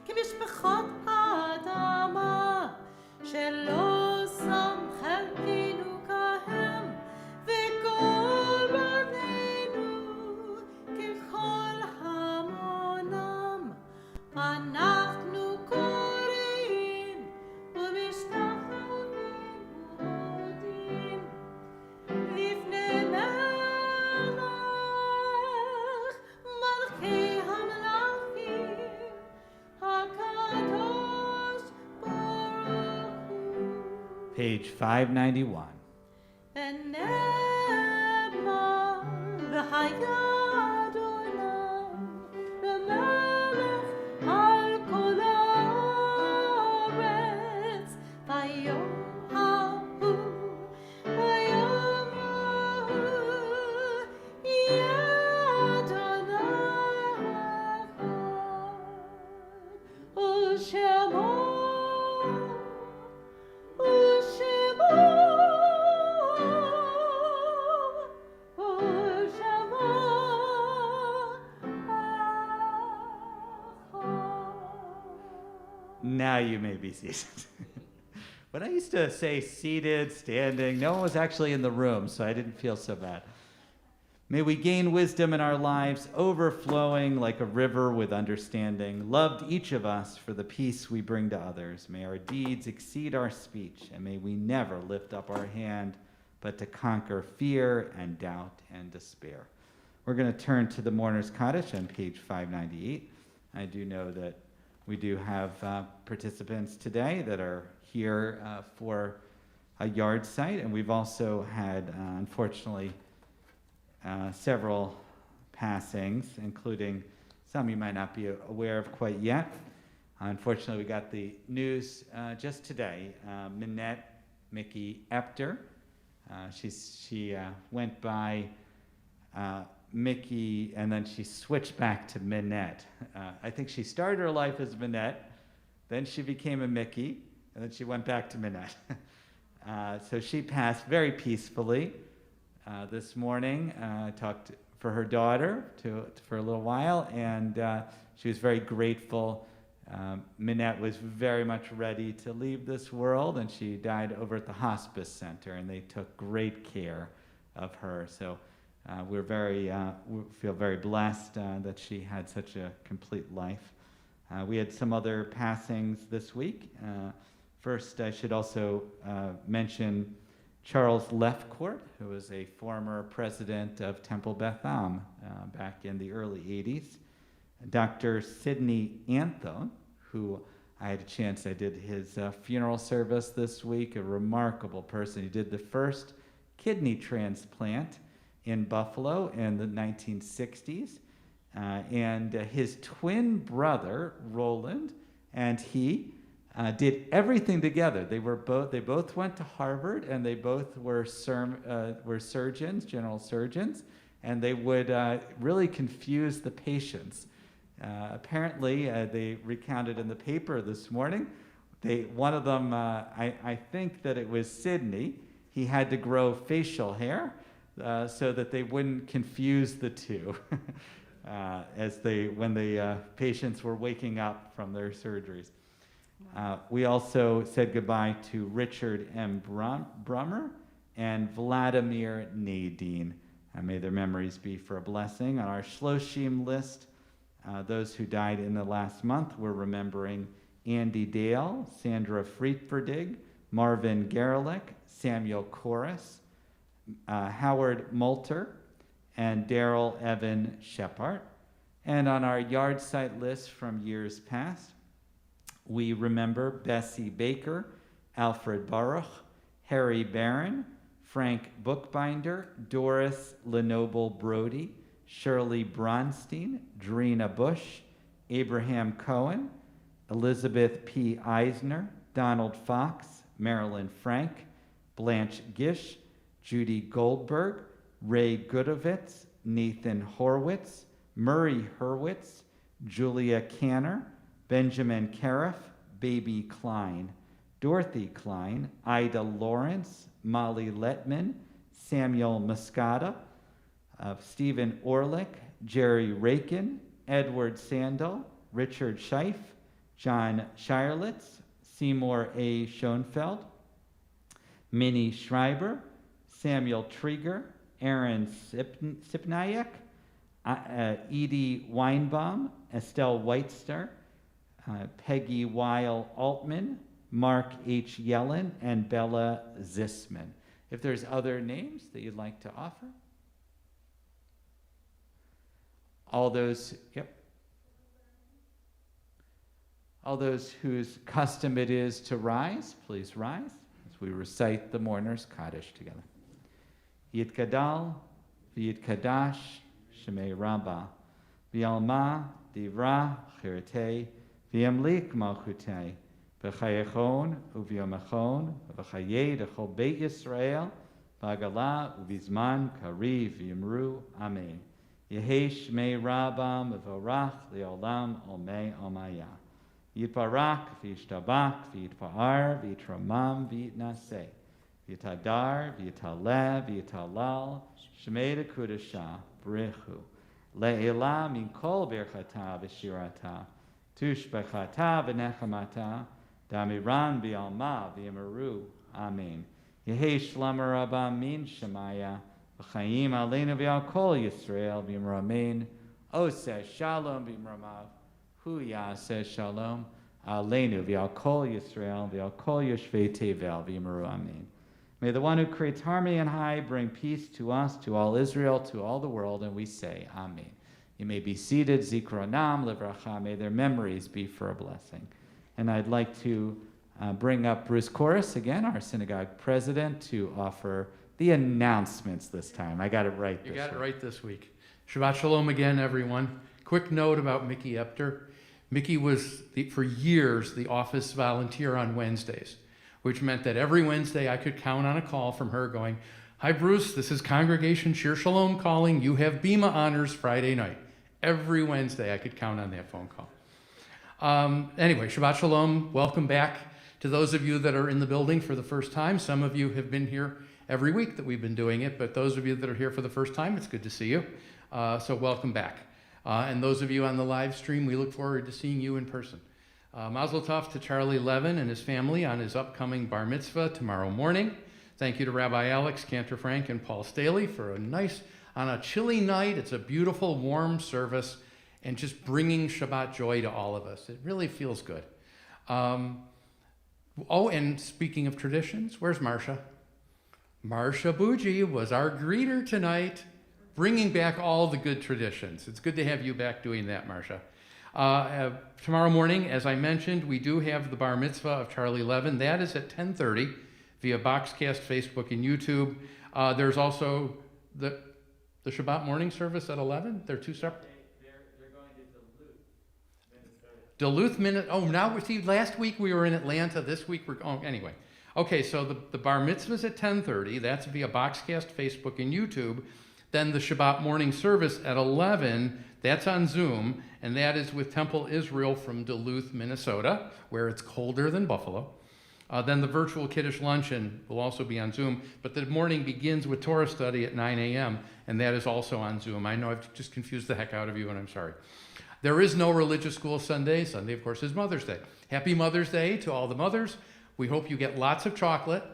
כמשפחות האדמה, שלא שם חלקנו כהם, וכל בנינו ככל המונם. אנחנו קוראים ומשתחווים ומודים לפני מלך מלכי המלכים הקדוש ברוך הוא. Page 591. ונאמר you may be seated. When I used to say seated, standing, no one was actually in the room, so I didn't feel so bad. May we gain wisdom in our lives, overflowing like a river with understanding, loved each of us for the peace we bring to others. May our deeds exceed our speech, and may we never lift up our hand, but to conquer fear and doubt and despair. We're going to turn to the Mourner's Kaddish on page 598. I do know that we do have participants today that are here for a yard site, and we've also had, unfortunately, several passings, including some you might not be aware of quite yet. Unfortunately, we got the news just today. Minette Mickey Epter. She went by Mickey, and then she switched back to Minette. I think she started her life as Minette, then she became a Mickey, and then she went back to Minette. So she passed very peacefully this morning. Talked for her daughter for a little while, and she was very grateful. Minette was very much ready to leave this world, and she died over at the hospice center, and they took great care of her. So we feel very blessed that she had such a complete life. We had some other passings this week. First, I should also mention Charles Lefcourt, who was a former president of Temple Beth Am back in the early 80s. Dr. Sidney Anthone, who I did his funeral service this week, a remarkable person. He did the first kidney transplant in Buffalo in the 1960s. And his twin brother, Roland, and he did everything together. They both went to Harvard, and they both were surgeons, general surgeons, and they would really confuse the patients. Apparently, they recounted in the paper this morning, one of them, I think that it was Sidney, he had to grow facial hair so that they wouldn't confuse the two when the patients were waking up from their surgeries. We also said goodbye to Richard M. Brummer and Vladimir Nadine. May their memories be for a blessing. On our Shloshim list, those who died in the last month, we're remembering Andy Dale, Sandra Friedferdig, Marvin Gerlich, Samuel Corris, Howard Moulter, and Daryl Evan Shepard. And on our yard site list from years past, we remember Bessie Baker, Alfred Baruch, Harry Barron, Frank Bookbinder, Doris Lenoble Brody, Shirley Bronstein, Drina Bush, Abraham Cohen, Elizabeth P. Eisner, Donald Fox, Marilyn Frank, Blanche Gish, Judy Goldberg, Ray Gudovitz, Nathan Horwitz, Murray Hurwitz, Julia Canner, Benjamin Cariff, Baby Klein, Dorothy Klein, Ida Lawrence, Molly Letman, Samuel Muscata, Stephen Orlick, Jerry Rakin, Edward Sandel, Richard Scheif, John Shirelitz, Seymour A. Schoenfeld, Minnie Schreiber, Samuel Trieger, Aaron Sipnayak, Edie Weinbaum, Estelle Whitester, Peggy Weil Altman, Mark H. Yellen, and Bella Zisman. If there's other names that you'd like to offer? All those whose custom it is to rise, please rise as we recite the Mourner's Kaddish together. Yitkadal, v'yitkadash, Shemei Rabbah, v'yalma, divra, chirtei, v'yamlik malchutei, v'chayechon, u'v'yomachon, v'chayei d'chol Beit Yisrael, v'agala, u'vizman, kari, v'yimru, amen. Yehei Shmei Rabbah, mevorach, li'olam, olmei, olmaya. Yitbarak, v'yishtabak, v'yitpa'ar, v'yitramam, v'yitnaseh. V'yitadar, v'yitaleh, v'yitalal, Shmei Dekudasha, Brechu. Le'ela min kol berchata v'shirata, tushbechata v'nechamata, Damiran Bialma Viamaru. Amen. Yehi Shlomo Rabba Min Shemaya. V'chaim Aleinu V'al Kol Yisrael V'imra Amen. Oseh Shalom V'imramav. Hu Yaseh Shalom. Aleinu V'al Kol Yisrael V'al Kol Yoshvei Tevel V'imra Amen. May the one who creates harmony on high bring peace to us, to all Israel, to all the world, and we say, Amen. You may be seated, Zikronam, Livracha, may their memories be for a blessing. And I'd like to bring up Bruce Corris again, our synagogue president, to offer the announcements this time. I got it right this week. You got it right this week. Shabbat Shalom again, everyone. Quick note about Mickey Epter. Mickey was, for years, the office volunteer on Wednesdays, which meant that every Wednesday I could count on a call from her going, "Hi, Bruce, this is Congregation Shir Shalom calling. You have Bima honors Friday night." Every Wednesday I could count on that phone call. Anyway, Shabbat Shalom. Welcome back to those of you that are in the building for the first time. Some of you have been here every week that we've been doing it, but those of you that are here for the first time, it's good to see you. So welcome back. And those of you on the live stream, we look forward to seeing you in person. Mazel tov to Charlie Levin and his family on his upcoming bar mitzvah tomorrow morning. Thank you to Rabbi Alex, Cantor Frank, and Paul Staley for on a chilly night. It's a beautiful, warm service and just bringing Shabbat joy to all of us. It really feels good. And speaking of traditions, where's Marcia? Marcia Bougie was our greeter tonight, bringing back all the good traditions. It's good to have you back doing that, Marcia. Tomorrow morning, as I mentioned, we do have the bar mitzvah of Charlie Levin. That is at 10:30 via Boxcast, Facebook, and YouTube. There's also the Shabbat morning service at 11. They're two separate. They're going to Duluth, Minnesota. Duluth, oh, now see, last week we were in Atlanta. This week we're anyway. Okay, so the bar mitzvah is at 10:30. That's via Boxcast, Facebook, and YouTube. Then the Shabbat morning service at 11. That's on Zoom, and that is with Temple Israel from Duluth, Minnesota, where it's colder than Buffalo. Then the virtual Kiddush luncheon will also be on Zoom, but the morning begins with Torah study at 9 a.m., and that is also on Zoom. I know I've just confused the heck out of you, and I'm sorry. There is no religious school Sunday. Sunday, of course, is Mother's Day. Happy Mother's Day to all the mothers. We hope you get lots of chocolate,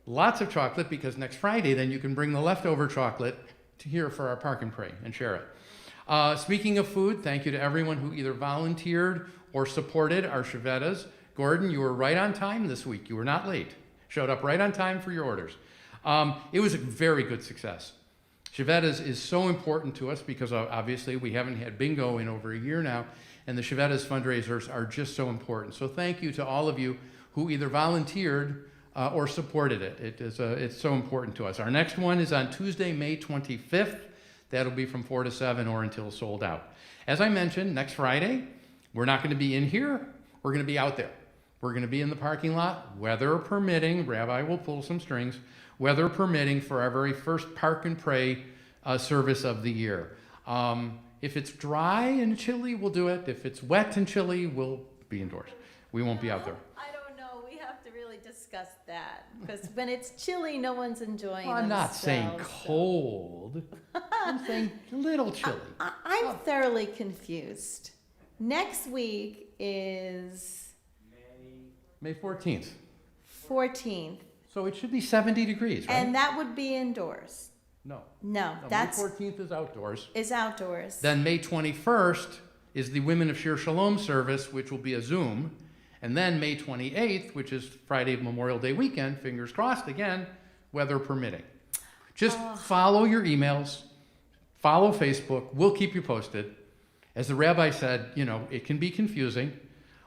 because next Friday, then you can bring the leftover chocolate to here for our Park and Pray and share it. Speaking of food, thank you to everyone who either volunteered or supported our Shevetas. Gordon, you were right on time this week. You were not late. Showed up right on time for your orders. It was a very good success. Shevetas is so important to us because obviously we haven't had bingo in over a year now, and the Shevetas fundraisers are just so important. So thank you to all of you who either volunteered or supported it. It's so important to us. Our next one is on Tuesday, May 25th. That'll be from 4 to 7 or until sold out. As I mentioned, next Friday, we're not going to be in here. We're going to be out there. We're going to be in the parking lot, weather permitting. Rabbi will pull some strings, weather permitting, for our very first Park and Pray service of the year. If it's dry and chilly, we'll do it. If it's wet and chilly, we'll be indoors. We won't be out there. I don't know. We have to really discuss that because when it's chilly, no one's enjoying I'm not themselves, saying cold. I'm saying a little chilly. I'm thoroughly confused. Next week is May 14th. 14th, So it should be 70 degrees, right? and that would be indoors. No, No, May that's 14th is outdoors. outdoors. Then May 21st is the Women of Shir Shalom service, which will be a Zoom. And then May 28th, which is Friday Memorial Day weekend, fingers crossed again, weather permitting. Just follow your emails, follow Facebook. We'll keep you posted. As the rabbi said, it can be confusing.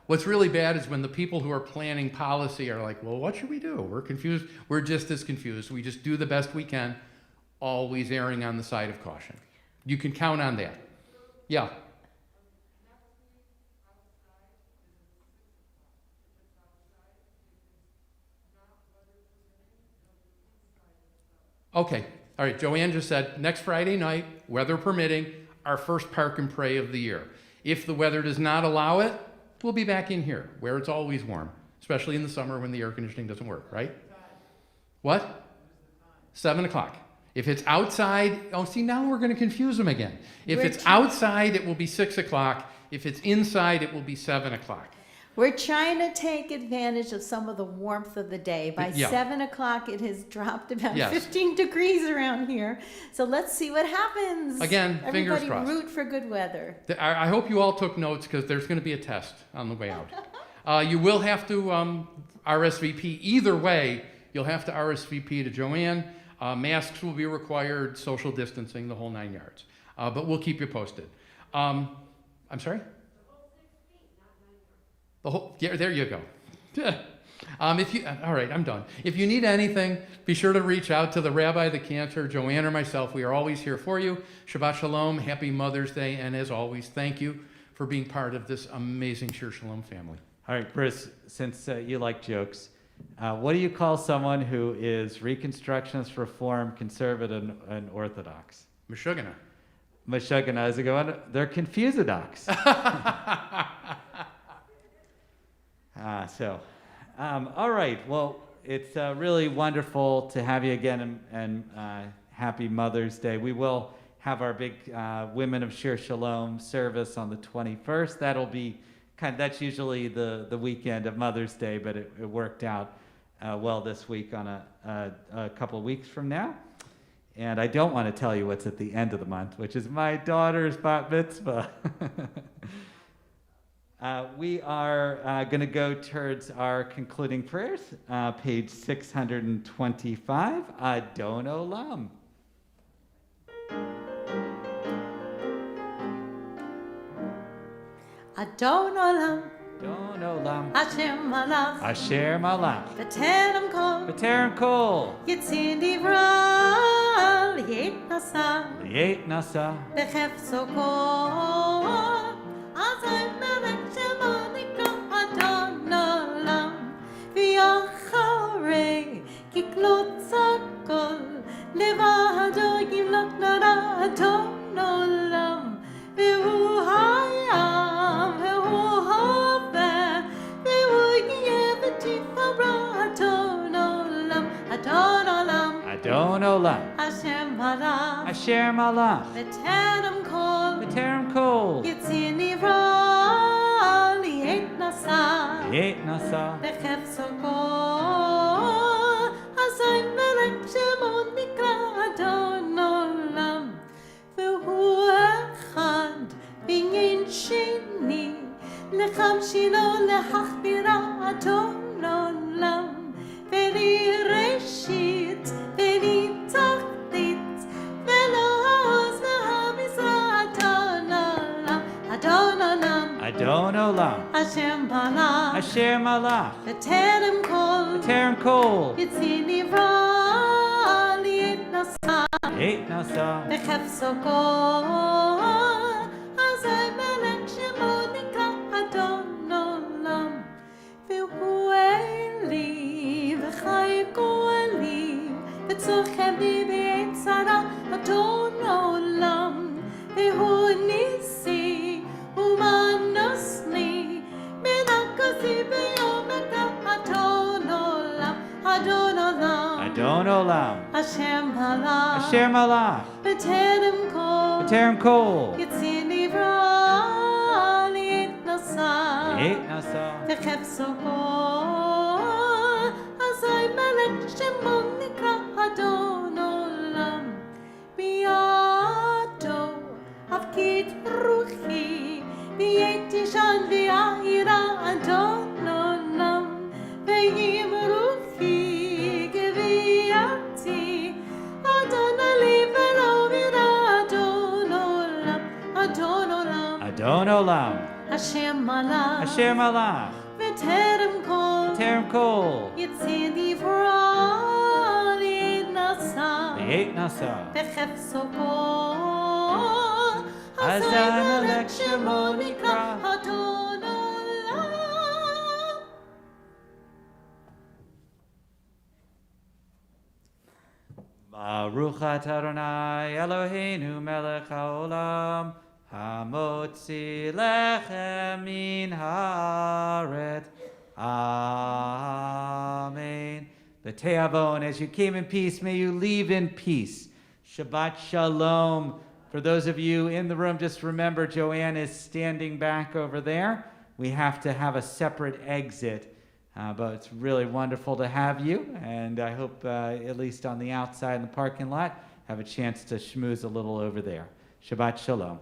What's really bad is when the people who are planning policy are like, well, what should we do? We're confused. We're just as confused. We just do the best we can, always erring on the side of caution. You can count on that. Yeah. Okay. All right. Joanne just said next Friday night, weather permitting, our first Park and Pray of the year. If the weather does not allow it, we'll be back in here where it's always warm, especially in the summer when the air conditioning doesn't work, right? What? 7 o'clock. If it's outside, now we're going to confuse them again. If it's outside, it will be 6 o'clock. If it's inside, it will be 7 o'clock. We're trying to take advantage of some of the warmth of the day. By Yeah. 7 o'clock, it has dropped about Yes. 15 degrees around here. So let's see what happens. Again, fingers Everybody crossed. root for good weather. I hope you all took notes because there's going to be a test on the way out. You will have to RSVP. Either way, you'll have to RSVP to Joanne. Masks will be required, social distancing, the whole 9 yards. But we'll keep you posted. I'm sorry? The whole, yeah, there you go. All right, I'm done. If you need anything, be sure to reach out to the rabbi, the cantor, Joanne, or myself. We are always here for you. Shabbat Shalom, happy Mother's Day, and as always, thank you for being part of this amazing Shir Shalom family. All right, Bruce, since you like jokes, what do you call someone who is Reconstructionist, Reform, Conservative, and Orthodox? Meshugana. Meshugana, is it going? They're Confusodox. All right. Well, it's really wonderful to have you again, and happy Mother's Day. We will have our big Women of Shir Shalom service on the 21st. That'll be that's usually the weekend of Mother's Day, but it worked out well this week on a couple of weeks from now. And I don't want to tell you what's at the end of the month, which is my daughter's bat mitzvah. We are going to go towards our concluding prayers, page 625, Adon Olam. Adon Olam, Adon Olam, Hashem Malach, Asher Malach, B'Terem Kol, B'Terem Kol, Yitzin Divra, Liet Nasa, Liet Nasa, B'Chefso Kol, Azay Melech Shemo Nikra Adon Olam, V'yacharei Kiklot Zakol, Levado Yimlot Nara Adon Olam, V'hu Hayam, V'hu Hove, V'hu Yevetifara Adon Olam, Adon Olam, Adon Olam, Hashem Malach, Asher Malach, B'Terem Kol, B'Terem Kol, Yitzin Nivra, Liet Nasa, Liet Nasa, B'Chefso Kol, Azay Melech Shemo Nikra Adon Olam, V'hu Echad, B'Yin Sheni, Lecham Shilo Lechachbira Adon Olam, V'li Reshit, V'li Tachtit, V'lo Ha'oz V'Hamizra Adon Olam, Adon Olam, Adon Olam, Hashem Malach, Asher Malach, B'Terem Kol, B'Terem Kol, Yitzin Nivra, Liet Nasa, Liet Nasa, B'Chefso Kol, Azay Melech Shemo Nikra Adon Olam, V'hu Eli, V'chayko Eli, V'tzochem li B'Yitzara Adon Olam, V'hu Nisi, Umanosni, Minakosi B'yom Adon Olam, Adon Olam, Adon Olam, Hashem Malach, Asher Malach, B'Terem Kol, B'Terem Kol, Yitzin Nivra, Liet Nasa, Liet Nasa, V'Chefso Kol, Azay Melech Shemo Nikra Adon Olam, B'Yado Avkit Ruchi, V'Yetishan V'Ya'ira Adon Olam, V'Yim Ruchi Geviyati, Adon Ali V'Lo V'Ira Adon Olam, Adon Olam, Adon Olam, Hashem Malach, Asher Malach, B'Terem Kol, B'Terem Kol, Yitzin Divra, Liet Nasa, Liet Nasa, B'Chefso Kol, Azay Melech Shemo Nikra Adon Olam. Baruch atah Adonai Eloheinu melech haolam hamotzi lechem min haaretz. Amen. B'te'avon, as you came in peace, may you leave in peace. Shabbat Shalom. For those of you in the room, just remember Joanne is standing back over there. we have to have a separate exit. But it's really wonderful to have you, and I hope, at least on the outside in the parking lot, have a chance to schmooze a little over there. Shabbat Shalom.